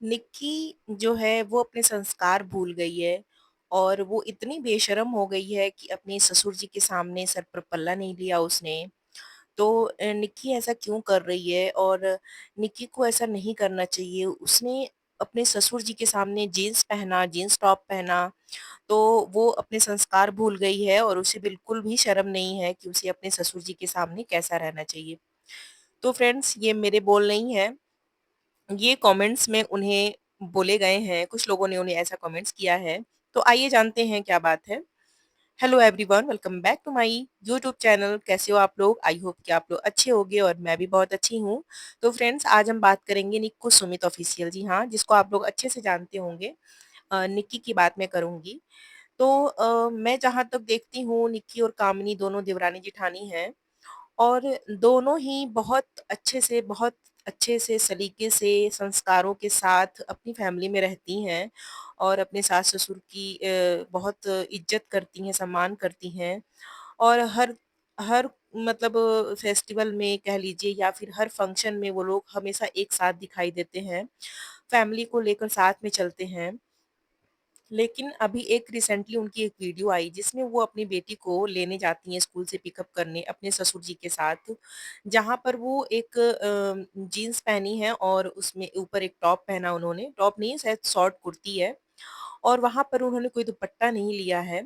निक्की जो है वो अपने संस्कार भूल गई है और वो इतनी बेशर्म हो गई है कि अपने ससुर जी के सामने सर पर पल्ला नहीं लिया उसने। तो निक्की ऐसा क्यों कर रही है और निक्की को ऐसा नहीं करना चाहिए। उसने अपने ससुर जी के सामने जीन्स पहना, जीन्स टॉप पहना, तो वो अपने संस्कार भूल गई है और उसे बिल्कुल भी शर्म नहीं है कि उसे अपने ससुर जी के सामने कैसा रहना चाहिए। तो फ्रेंड्स, ये मेरे बोल नहीं है, ये कमेंट्स में उन्हें बोले गए हैं, कुछ लोगों ने उन्हें ऐसा कमेंट्स किया है। तो आइए जानते हैं क्या बात है। Hello everyone, welcome back to my YouTube channel. कैसे हो आप लोग? आई होप कि आप लोग अच्छे होंगे और मैं भी बहुत अच्छी हूँ। तो फ्रेंड्स, आज हम बात करेंगे निक्कू सुमित ऑफिशियल, जी हाँ, जिसको आप लोग अच्छे से जानते होंगे। निक्की की बात मैं करूँगी। तो मैं जहाँ तक देखती हूँ, निक्की और कामिनी दोनों देवरानी-जेठानी हैं। और दोनों ही बहुत अच्छे से, सलीके से, संस्कारों के साथ अपनी फैमिली में रहती हैं और अपने सास-ससुर की बहुत इज़्ज़त करती हैं, सम्मान करती हैं और हर हर मतलब फेस्टिवल में कह लीजिए या फिर हर फंक्शन में वो लोग हमेशा एक साथ दिखाई देते हैं, फैमिली को लेकर साथ में चलते हैं। लेकिन अभी एक रिसेंटली उनकी एक वीडियो आई जिसमें वो अपनी बेटी को लेने जाती हैं स्कूल से पिकअप करने अपने ससुर जी के साथ, जहाँ पर वो एक जीन्स पहनी है और उसमें ऊपर एक टॉप पहना उन्होंने, टॉप नहीं शायद शॉर्ट कुर्ती है और वहाँ पर उन्होंने कोई दुपट्टा नहीं लिया है,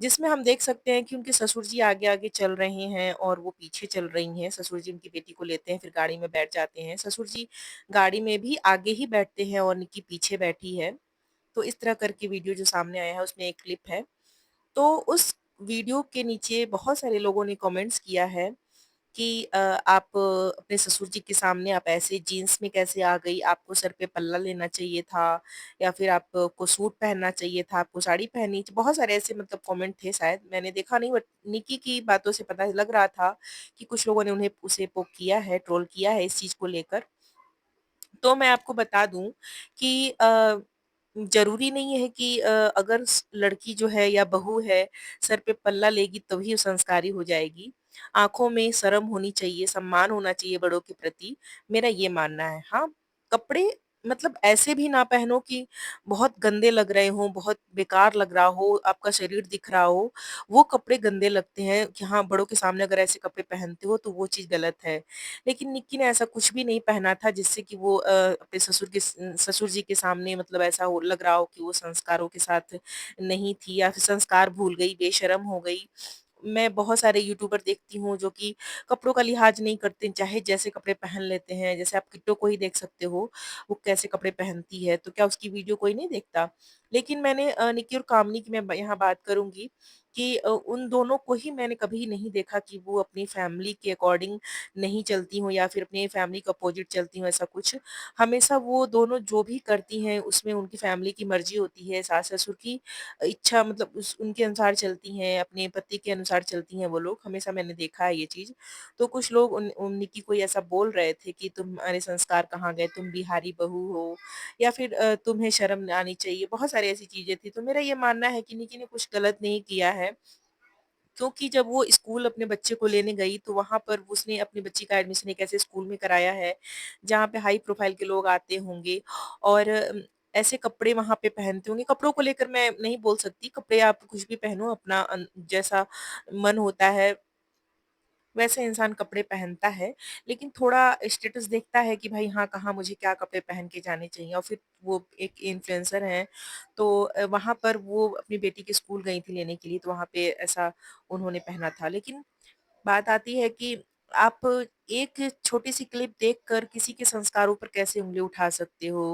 जिसमें हम देख सकते हैं कि उनके ससुर जी आगे-आगे चल रहे हैं और वो पीछे चल रही हैं। ससुर जी उनकी बेटी को लेते हैं, फिर गाड़ी में बैठ जाते हैं। ससुर जी गाड़ी में भी आगे ही बैठते हैं और निक्की पीछे बैठी है। तो इस तरह करके वीडियो जो सामने आया है उसमें एक क्लिप है। तो उस वीडियो के नीचे बहुत सारे लोगों ने कमेंट्स किया है कि आप अपने ससुर जी के सामने आप ऐसे जीन्स में कैसे आ गई? आपको सर पे पल्ला लेना चाहिए था या फिर आपको सूट पहनना चाहिए था, आपको साड़ी पहननी बहुत सारे ऐसे मतलब कमेंट थे शायद, मैंने देखा नहीं बट निक्की की बातों से पता लग रहा था कि कुछ लोगों ने उसे पोक किया है, ट्रोल किया है इस चीज़ को लेकर। तो मैं आपको बता दूँ कि ज़रूरी नहीं है कि अगर लड़की जो है या बहू है, सर पे पल्ला लेगी तभी वो संस्कारी हो जाएगी। आँखों में शर्म होनी चाहिए, सम्मान होना चाहिए बड़ों के प्रति, मेरा ये मानना है। हाँ, कपड़े मतलब ऐसे भी ना पहनो कि बहुत गंदे लग रहे हों, बहुत बेकार लग रहा हो, आपका शरीर दिख रहा हो, वो कपड़े गंदे लगते हैं कि हाँ, बड़ों के सामने अगर ऐसे कपड़े पहनते हो तो वो चीज़ गलत है। लेकिन निक्की ने ऐसा कुछ भी नहीं पहना था जिससे कि वो अपने ससुर जी के सामने मतलब ऐसा हो लग रहा हो कि वो संस्कारों के साथ नहीं थी या फिर संस्कार भूल गई, बेशर्म हो गई। मैं बहुत सारे यूट्यूबर देखती हूँ जो कि कपड़ों का लिहाज नहीं करते, चाहे जैसे कपड़े पहन लेते हैं। जैसे आप किट्टो को ही देख सकते हो, वो कैसे कपड़े पहनती है, तो क्या उसकी वीडियो कोई नहीं देखता? लेकिन मैंने निक्की और कामनी की मैं यहाँ बात करूँगी कि उन दोनों को ही मैंने कभी नहीं देखा कि वो अपनी फैमिली के अकॉर्डिंग नहीं चलती हों या फिर अपनी फैमिली के अपोज़िट चलती हों, ऐसा कुछ। हमेशा वो दोनों जो भी करती हैं, उसमें उनकी फैमिली की मर्ज़ी होती है, सास-ससुर की इच्छा मतलब उस उनके अनुसार चलती हैं, अपने पति के अनुसार चलती हैं वो लोग, हमेशा मैंने देखा है ये चीज़। तो कुछ लोग उन निक्की को ऐसा बोल रहे थे कि तुम्हारे संस्कार कहाँ गए, तुम बिहारी बहू हो या फिर तुम्हें शर्म आनी चाहिए, बहुत सारी ऐसी चीज़ें थी। तो मेरा ये मानना है कि निक्की ने कुछ गलत नहीं किया है। क्योंकि जब वो स्कूल अपने बच्चे को लेने गई तो वहाँ पर उसने अपनी बच्ची का एडमिशन एक ऐसे स्कूल में कराया है, जहाँ पे हाई प्रोफ़ाइल के लोग आते होंगे और ऐसे कपड़े वहाँ पे पहनते होंगे। कपड़ों को लेकर मैं नहीं बोल सकती, कपड़े आप कुछ भी पहनो अपना जैसा मन होता है वैसे इंसान कपड़े पहनता है, लेकिन थोड़ा स्टेटस देखता है कि भाई हाँ, कहाँ मुझे क्या कपड़े पहन के जाने चाहिए और फिर वो एक इन्फ्लुएंसर हैं, तो वहाँ पर वो अपनी बेटी के स्कूल गई थी लेने के लिए, तो वहाँ पे ऐसा उन्होंने पहना था। लेकिन बात आती है कि आप एक छोटी-सी क्लिप देखकर किसी के संस्कारों पर कैसे उँगली उठा सकते हो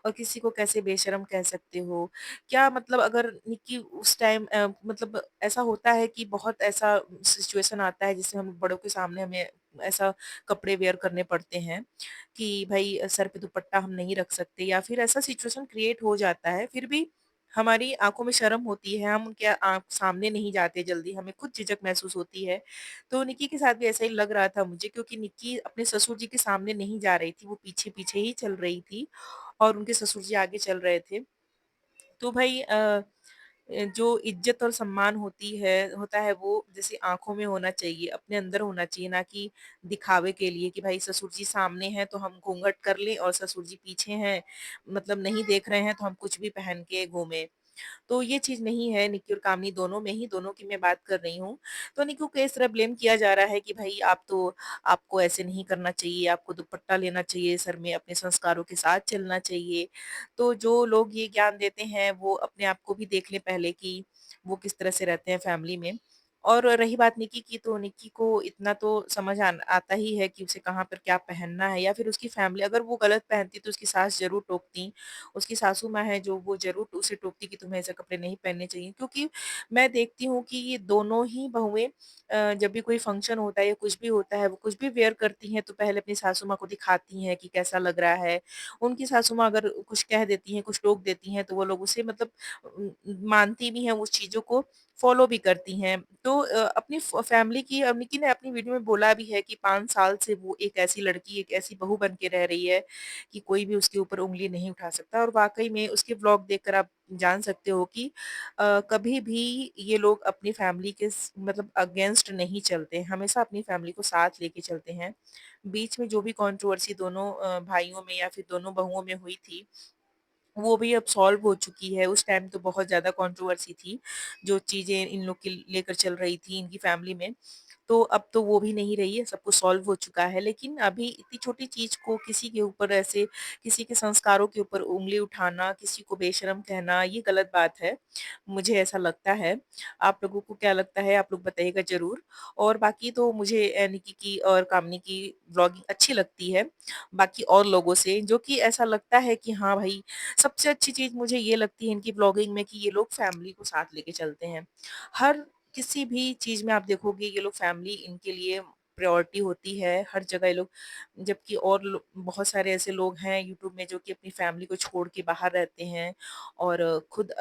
और किसी को कैसे बेशर्म कह सकते हो। क्या मतलब अगर निक्की उस टाइम मतलब ऐसा होता है कि बहुत ऐसा सिचुएशन आता है जिससे हम बड़ों के सामने हमें ऐसा कपड़े वियर करने पड़ते हैं कि भई सर पे दुपट्टा हम नहीं रख सकते या फिर ऐसा सिचुएशन क्रिएट हो जाता है, फिर भी हमारी आँखों में शर्म होती है, हम उनके सामने नहीं जाते जल्दी, हमें खुद झिझक महसूस होती है। तो निक्की के साथ भी ऐसा ही लग रहा था मुझे क्योंकि निक्की अपने ससुर जी के सामने नहीं जा रही थी, वो पीछे-पीछे ही चल रही थी और उनके ससुर जी आगे चल रहे थे। तो भई जो इज़्ज़त और सम्मान होता है वो जैसे आँखों में होना चाहिए, अपने अंदर होना चाहिए, ना कि दिखावे के लिए कि भाई ससुर जी सामने हैं तो हम घूँघट कर लें और ससुर जी पीछे हैं, मतलब नहीं देख रहे हैं तो हम कुछ भी पहन के घूमें। तो ये चीज़ नहीं है, निक्की और कामनी दोनों में ही, दोनों की मैं बात कर रही हूँ। तो निक्कू को इस तरह ब्लेम किया जा रहा है कि भई आपको ऐसे नहीं करना चाहिए, आपको दुपट्टा लेना चाहिए सर में, अपने संस्कारों के साथ चलना चाहिए। तो जो लोग ये ज्ञान देते हैं वो अपने आप को भी देख लें पहले कि वो किस तरह से रहते हैं फैमिली में। और रही बात निक्की की, तो निक्की को इतना तो समझ आता ही है कि उसे कहाँ पर क्या पहनना है, या फिर उसकी फैमिली अगर वो गलत पहनती तो उसकी सास ज़रूर टोकती। उसकी सासू माँ है जो वो ज़रूर उसे टोकती कि तुम्हें ऐसे कपड़े नहीं पहनने चाहिए, क्योंकि मैं देखती हूँ कि ये दोनों ही बहुएँ जब भी कोई फंक्शन होता है या कुछ भी होता है, वो कुछ भी वियर करती हैं तो पहले अपनी सासू माँ को दिखाती हैं कि कैसा लग रहा है। उनकी सासू माँ अगर कुछ कह देती हैं, कुछ टोक देती हैं तो वो लोग उसे मतलब मानती भी हैं उस चीज़ों को, फ़ॉलो भी करती हैं। तो अपनी फैमिली की निक्की ने अपनी वीडियो में बोला भी है कि 5 साल से वो एक ऐसी लड़की, एक ऐसी बहू बन के रह रही है कि कोई भी उसके ऊपर उँगली नहीं उठा सकता, और वाक़ई में उसके व्लॉग देखकर आप जान सकते हो कि कभी भी ये लोग अपनी फैमिली के मतलब अगेंस्ट नहीं चलते, हमेशा अपनी फैमिली को साथ लेके चलते हैं। बीच में जो भी कंट्रोवर्सी दोनों भाइयों में या फिर दोनों बहुओं में हुई थी, वो भी अब सॉल्व हो चुकी है। उस टाइम तो बहुत ज़्यादा कंट्रोवर्सी थी, जो चीज़ें इन लोग की लेकर चल रही थी इनकी फैमिली में। तो अब तो वो भी नहीं रही है, सब कुछ सॉल्व हो चुका है। लेकिन अभी इतनी छोटी चीज़ को किसी के ऊपर ऐसे, किसी के संस्कारों के ऊपर उँगली उठाना, किसी को बेशर्म कहना, ये गलत बात है। मुझे ऐसा लगता है। आप लोगों को क्या लगता है, आप लोग बताइएगा ज़रूर। और बाकी तो मुझे निकी की और कामनी की व्लॉगिंग अच्छी लगती है, बाकी और लोगों से, जो कि ऐसा लगता है कि हाँ भाई, सबसे अच्छी चीज़ मुझे ये लगती है इनकी व्लॉगिंग में कि ये लोग फैमिली को साथ लेके चलते हैं। हर किसी भी चीज़ में आप देखोगे ये लोग फैमिली इनके लिए प्रायोरिटी होती है, हर जगह ये लोग, जबकि और बहुत सारे ऐसे लोग हैं यूट्यूब में जो कि अपनी फैमिली को छोड़ के बाहर रहते हैं और खुद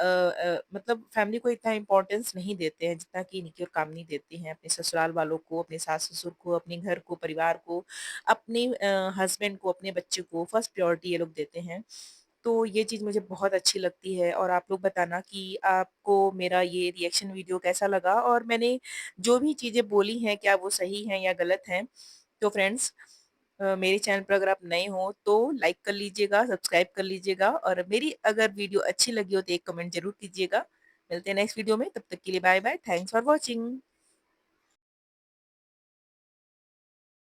मतलब फैमिली को इतना इम्पोर्टेंस नहीं देते हैं जितना कि निकी और कामनी देती हैं अपने ससुराल वालों को, अपने सास-ससुर को, अपने घर को, परिवार को, अपने हस्बैंड को, अपने बच्चे को फर्स्ट प्रायोरिटी ये लोग देते हैं। तो ये चीज़ मुझे बहुत अच्छी लगती है, और आप लोग बताना कि आपको मेरा ये रिएक्शन वीडियो कैसा लगा, और मैंने जो भी चीज़ें बोली हैं क्या वो सही हैं या गलत हैं? तो फ्रेंड्स, मेरे चैनल पर अगर आप नए हो तो लाइक कर लीजिएगा, सब्सक्राइब कर लीजिएगा, और मेरी अगर वीडियो अच्छी लगी हो तो एक कमेंट ज़रूर कीजिएगा। मिलते हैं नेक्स्ट वीडियो में, तब तक के लिए bye bye, thanks for watching.